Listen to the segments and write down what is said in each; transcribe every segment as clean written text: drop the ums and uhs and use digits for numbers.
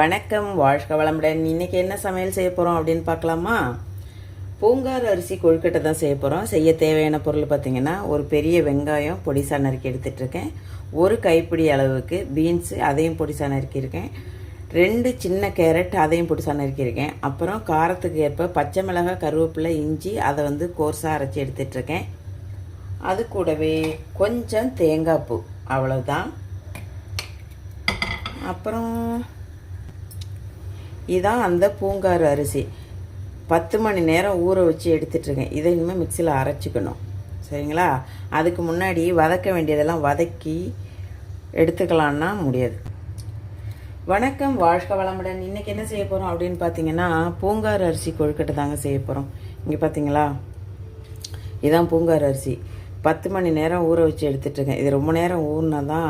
வணக்கம், வாழ்க வளமுடன். இன்றைக்கி என்ன சமையல் செய்ய போகிறோம் அப்படின்னு பார்க்கலாமா? பூங்கார் அரிசி கொழுக்கட்டை தான் செய்ய போகிறோம். செய்ய தேவையான பொருள் பார்த்திங்கன்னா, ஒரு பெரிய வெங்காயம் பொடிசா நறுக்கி எடுத்துகிட்ருக்கேன். ஒரு கைப்பிடி அளவுக்கு பீன்ஸு, அதையும் பொடிசா நறுக்கியிருக்கேன். 2 சின்ன கேரட், அதையும் பொடிசா நறுக்கியிருக்கேன். அப்புறம் காரத்துக்கு ஏற்ப பச்சை மிளகாய், கருவேப்பிலை, இஞ்சி, அதை கோர்ஸாக அரைச்சி எடுத்துகிட்ருக்கேன். அது கூடவே கொஞ்சம் தேங்காய் பூ, அவ்வளோதான். அப்புறம் இதான் அந்த பூங்கார் அரிசி 10 மணி நேரம் ஊற வச்சு எடுத்துட்ருக்கேன். இதை இனிமேல் மிக்சியில் அரைச்சிக்கணும், சரிங்களா? அதுக்கு முன்னாடி வதக்க வேண்டியதெல்லாம் வதக்கி எடுத்துக்கலான்னா முடியாது. வணக்கம், வாழ்க வளமுடன். இன்றைக்கி என்ன செய்ய போகிறோம் அப்படின்னு பார்த்தீங்கன்னா, பூங்கார் அரிசி கொழுக்கட்டை தாங்க செய்ய போகிறோம். இங்கே பார்த்தீங்களா, இதான் பூங்கார் அரிசி 10 மணி நேரம் ஊற வச்சு எடுத்துட்ருக்கேன். இது ரொம்ப நேரம் ஊறினா தான்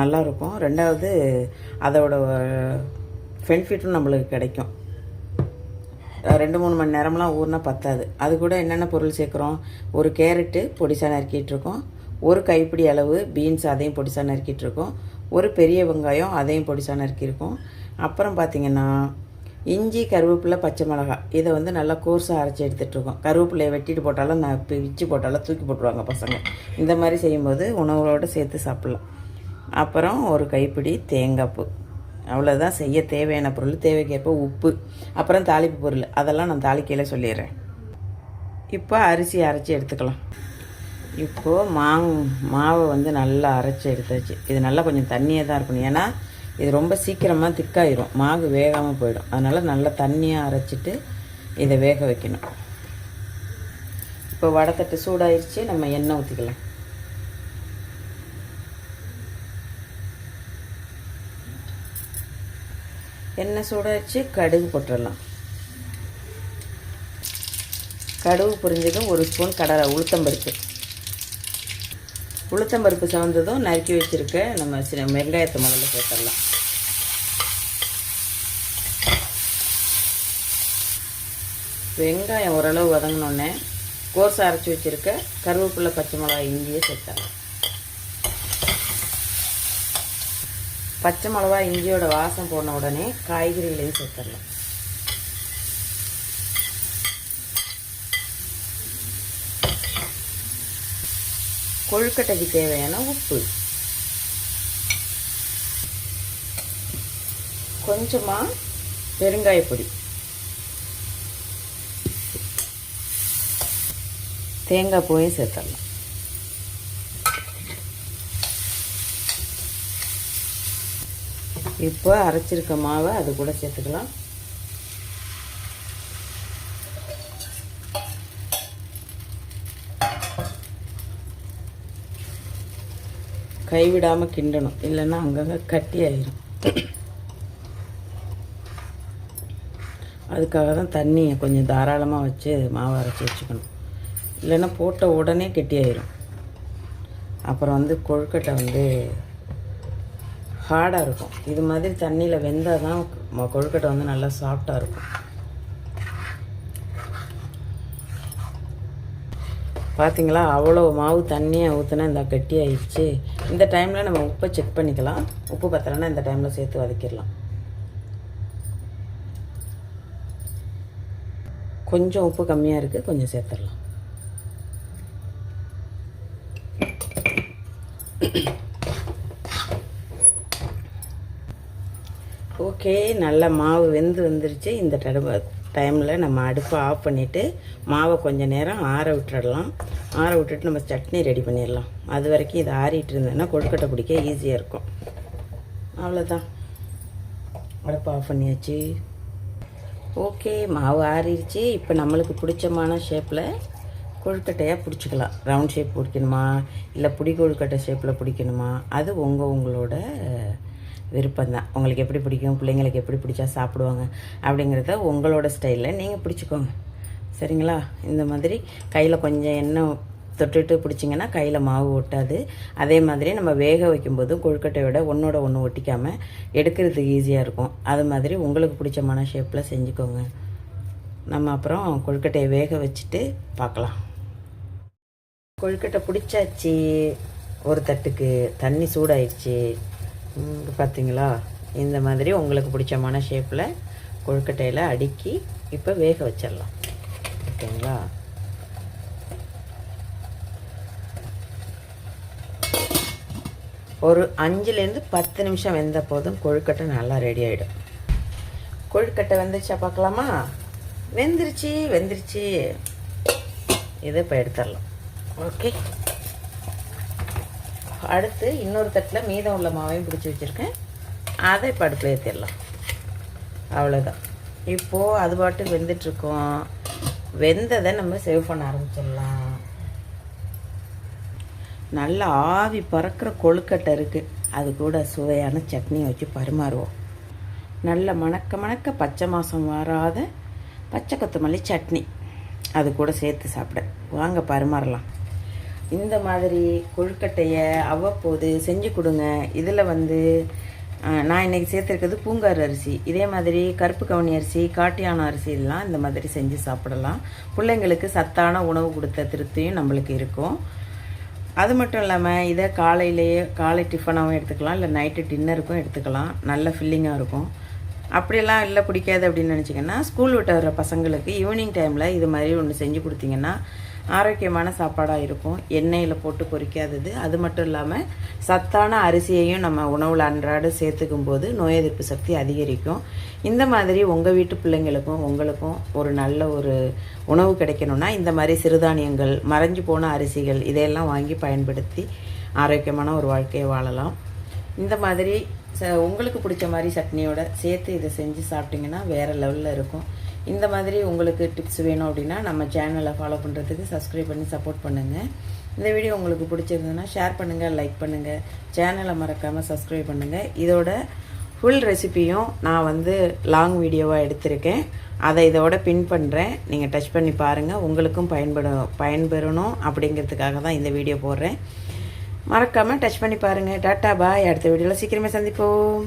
நல்லாயிருக்கும். ரெண்டாவது அதோட பெனிஃபிட்டும் நம்மளுக்கு கிடைக்கும். 2-3 மணி நேரம்லாம் ஊறினா பத்தாது. அது கூட என்னென்ன பொருள் சேர்க்குறோம்? ஒரு கேரட்டு பொடிசா நறுக்கிட்டுருக்கோம், ஒரு கைப்பிடி அளவு பீன்ஸ், அதையும் பொடிசா நறுக்கிட்டுருக்கோம், ஒரு பெரிய வெங்காயம், அதையும் பொடிசா நறுக்கியிருக்கோம். அப்புறம் பார்த்திங்கன்னா, இஞ்சி, கருவேப்பிலை, பச்சை மிளகாய், இதை நல்லா கோர்ஸாக அரைச்சி எடுத்துகிட்ருக்கோம். கருவேப்பிலையை வெட்டிட்டு போட்டாலும் பிச்சு போட்டாலும் தூக்கி போட்டுருவாங்க பசங்க. இந்த மாதிரி செய்யும்போது உணவோடு சேர்த்து சாப்பிட்லாம். அப்புறம் ஒரு கைப்பிடி தேங்காய் பூ, அவ்வளோதான் செய்ய தேவையான பொருள். தேவைக்கேற்ப உப்பு, அப்புறம் தாளிப்பு பொருள், அதெல்லாம் நான் தாளிக்கையில் சொல்லிடுறேன். இப்போ அரிசி அரைச்சி எடுத்துக்கலாம். இப்போது மாவை நல்லா அரைச்சி எடுத்தாச்சு. இது நல்லா கொஞ்சம் தண்ணியாக தான் இருக்கணும், ஏன்னா இது ரொம்ப சீக்கிரமாக திக்காயிரும், மாவு வேகாமல் போயிடும். அதனால் நல்லா தண்ணியாக அரைச்சிட்டு இதை வேக வைக்கணும். இப்போ வடத்தட்டு சூடாயிருச்சு, நம்ம எண்ணெய் ஊற்றிக்கலாம். எண்ணெய் சூடாச்சு, கடுகு போட்டுடலாம். கடுகு பொரிஞ்சதும் 1 ஸ்பூன் உளுத்தம்பருப்பு செவந்ததும் நறுக்கி வச்சுருக்க நம்ம வெங்காயத்தை முதல்ல சேர்த்துடலாம். வெங்காயம் ஓரளவு வதங்கினோடனே கோர்ஸை அரைச்சி வச்சுருக்க கருவேப்பிலை, பச்சை மிளகாய், இஞ்சியை சேர்த்துடலாம். பச்சை மிளகா, இஞ்சியோட வாசம் போன உடனே காய்கறிகளையும் சேர்த்துடலாம். கொழுக்கட்டைக்கு தேவையான உப்பு, கொஞ்சமாக பெருங்காயப்பொடி, தேங்காய் பூவையும் சேர்த்துடலாம். இப்போ அரைச்சிருக்க மாவை அது கூட சேர்த்துக்கலாம். கைவிடாமல் கிண்டணும், இல்லைன்னா அங்கங்கே கட்டி ஆயிரும். அதுக்காக தான் தண்ணியை கொஞ்சம் தாராளமாக வச்சு மாவை அரைச்சி வச்சுக்கணும், இல்லைன்னா போட்ட உடனே கெட்டி ஆயிரும். அப்புறம் கொழுக்கட்டை ஹார்டாக இருக்கும். இது மாதிரி தண்ணியில் வெந்தால் தான் கொழுக்கட்டை நல்லா சாஃப்டாக இருக்கும். பார்த்திங்களா, அவ்வளோ மாவு தண்ணியாக ஊற்றினா இந்த கெட்டி ஆயிடுச்சு. இந்த டைமில் நம்ம உப்பை செக் பண்ணிக்கலாம். உப்பு பத்தலைன்னா இந்த டைமில் சேர்த்து வதக்கிடலாம். கொஞ்சம் உப்பு கம்மியாக இருக்குது, கொஞ்சம் சேர்த்துடலாம். ஓகே, நல்ல மாவு வந்துருச்சு. இந்த டைமில் நம்ம அடுப்பை ஆஃப் பண்ணிவிட்டு மாவை கொஞ்சம் நேரம் ஆற விட்டுடலாம். ஆற விட்டுட்டு நம்ம சட்னி ரெடி பண்ணிடலாம். அது வரைக்கும் இது ஆறிட்டு இருந்தேன்னா கொழுக்கட்டை பிடிக்க ஈஸியாக இருக்கும். அவ்வளோதான், அடுப்பை ஆஃப் பண்ணியாச்சு. ஓகே, மாவு ஆறிடுச்சு. இப்போ நம்மளுக்கு பிடிச்சமான ஷேப்பில் கொழுக்கட்டையாக பிடிச்சிக்கலாம். ரவுண்ட் ஷேப் பிடிக்கணுமா, இல்லை புடி கொழுக்கட்டை ஷேப்பில் பிடிக்கணுமா, அது உங்களோட விருப்பம்தான். உங்களுக்கு எப்படி பிடிக்கும், பிள்ளைங்களுக்கு எப்படி பிடிச்சா சாப்பிடுவாங்க அப்படிங்கிறத உங்களோட ஸ்டைலில் நீங்கள் பிடிச்சிக்கோங்க, சரிங்களா? இந்த மாதிரி கையில் கொஞ்சம் எண்ணெய் தொட்டுட்டு பிடிச்சிங்கன்னா கையில் மாவு ஒட்டாது. அதே மாதிரி நம்ம வேக வைக்கும்போதும் கொழுக்கட்டையோட ஒன்றோட ஒன்று ஒட்டிக்காமல் எடுக்கிறதுக்கு ஈஸியாக இருக்கும். அது மாதிரி உங்களுக்கு பிடிச்சமான ஷேப்பில் செஞ்சுக்கோங்க. நம்ம அப்புறம் கொழுக்கட்டையை வேக வச்சுட்டு பார்க்கலாம். கொழுக்கட்டை பிடிச்சாச்சு. ஒரு தட்டுக்கு தண்ணி சூடாயிடுச்சு. பார்த்தீங்களா, இந்த மாதிரி உங்களுக்கு பிடிச்சமான ஷேப்பில் கொழுக்கட்டையில் அடுக்கி இப்போ வேக வச்சிடலாம். ஓகேங்களா? ஒரு 5லேருந்து 10 நிமிஷம் வெந்த போதும் கொழுக்கட்டை நல்லா ரெடி ஆகிடும். கொழுக்கட்டை வெந்துருச்சா பார்க்கலாமா? வெந்துருச்சு. இதை இப்போ எடுத்துடலாம். ஓகே, அடுத்து இன்னொரு தட்டில் மீதம் உள்ள மாவையும் பிடிச்சி வச்சுருக்கேன். அதை இப்போ அடுப்பில் ஏற்றிடலாம். அவ்வளோதான். இப்போது அது பாட்டு வெந்துட்டுருக்கோம். வெந்ததை நம்ம சேவ் பண்ண ஆரம்பிச்சிடலாம். நல்ல ஆவி பறக்கிற கொழுக்கட்டை இருக்குது. அது கூட சுவையான சட்னியை வச்சு பரிமாறுவோம். நல்ல மணக்க பச்சை மாதம் வராத பச்சை கொத்தமல்லி சட்னி அது கூட சேர்த்து சாப்பிட வாங்க பரிமாறலாம். இந்த மாதிரி கொழுக்கட்டையை அவ்வப்போது செஞ்சு கொடுங்க. இதில் நான் இன்றைக்கி சேர்த்துருக்கிறது பூங்கார் அரிசி. இதே மாதிரி கருப்பு கவுனி அரிசி, காட்டியான அரிசியெல்லாம் இந்த மாதிரி செஞ்சு சாப்பிடலாம். பிள்ளைங்களுக்கு சத்தான உணவு கொடுத்த திருப்தியும் நம்மளுக்கு இருக்கும். அது மட்டும் இல்லாமல் இதை காலை டிஃபனாகவும் எடுத்துக்கலாம், இல்லை நைட்டு டின்னருக்கும் எடுத்துக்கலாம். நல்ல ஃபில்லிங்காக இருக்கும். அப்படியெல்லாம் இல்லை பிடிக்காது அப்படின்னு நினச்சிங்கன்னா ஸ்கூல் விட்டு வர பசங்களுக்கு ஈவினிங் டைமில் இது மாதிரி ஒன்று செஞ்சு கொடுத்தீங்கன்னா ஆரோக்கியமான சாப்பாடாக இருக்கும். எண்ணெயில் போட்டு பொரிக்காதது. அது மட்டும் இல்லாமல் சத்தான அரிசியையும் நம்ம உணவில் அன்றாட சேர்த்துக்கும் போது நோய் எதிர்ப்பு சக்தி அதிகரிக்கும். இந்த மாதிரி உங்கள் வீட்டு பிள்ளைங்களுக்கும் உங்களுக்கும் ஒரு நல்ல ஒரு உணவு கிடைக்கணும்னா இந்த மாதிரி சிறுதானியங்கள், மறைஞ்சு போன அரிசிகள் இதையெல்லாம் வாங்கி பயன்படுத்தி ஆரோக்கியமான ஒரு வாழ்க்கையை வாழலாம். இந்த மாதிரி உங்களுக்கு பிடிச்ச மாதிரி சட்னியோட சேர்த்து இதை செஞ்சு சாப்பிட்டிங்கன்னா வேறு லெவலில் இருக்கும். இந்த மாதிரி உங்களுக்கு டிப்ஸ் வேணும் அப்படின்னா நம்ம சேனலை ஃபாலோ பண்ணுறதுக்கு சப்ஸ்கிரைப் பண்ணி சப்போர்ட் பண்ணுங்கள். இந்த வீடியோ உங்களுக்கு பிடிச்சிருந்ததுன்னா ஷேர் பண்ணுங்கள், லைக் பண்ணுங்கள், சேனலை மறக்காமல் சப்ஸ்கிரைப் பண்ணுங்கள். இதோட ஃபுல் ரெசிப்பியும் நான் லாங் வீடியோவாக எடுத்திருக்கேன். அதை இதோட பின் பண்ணுறேன். நீங்கள் டச் பண்ணி பாருங்கள். உங்களுக்கும் பயன்பெறணும் அப்படிங்கிறதுக்காக தான் இந்த வீடியோ போடுறேன். மறக்காமல் டச் பண்ணி பாருங்கள். டாட்டா பாய். அடுத்த வீடியோவில் சீக்கிரமே சந்திப்போம்.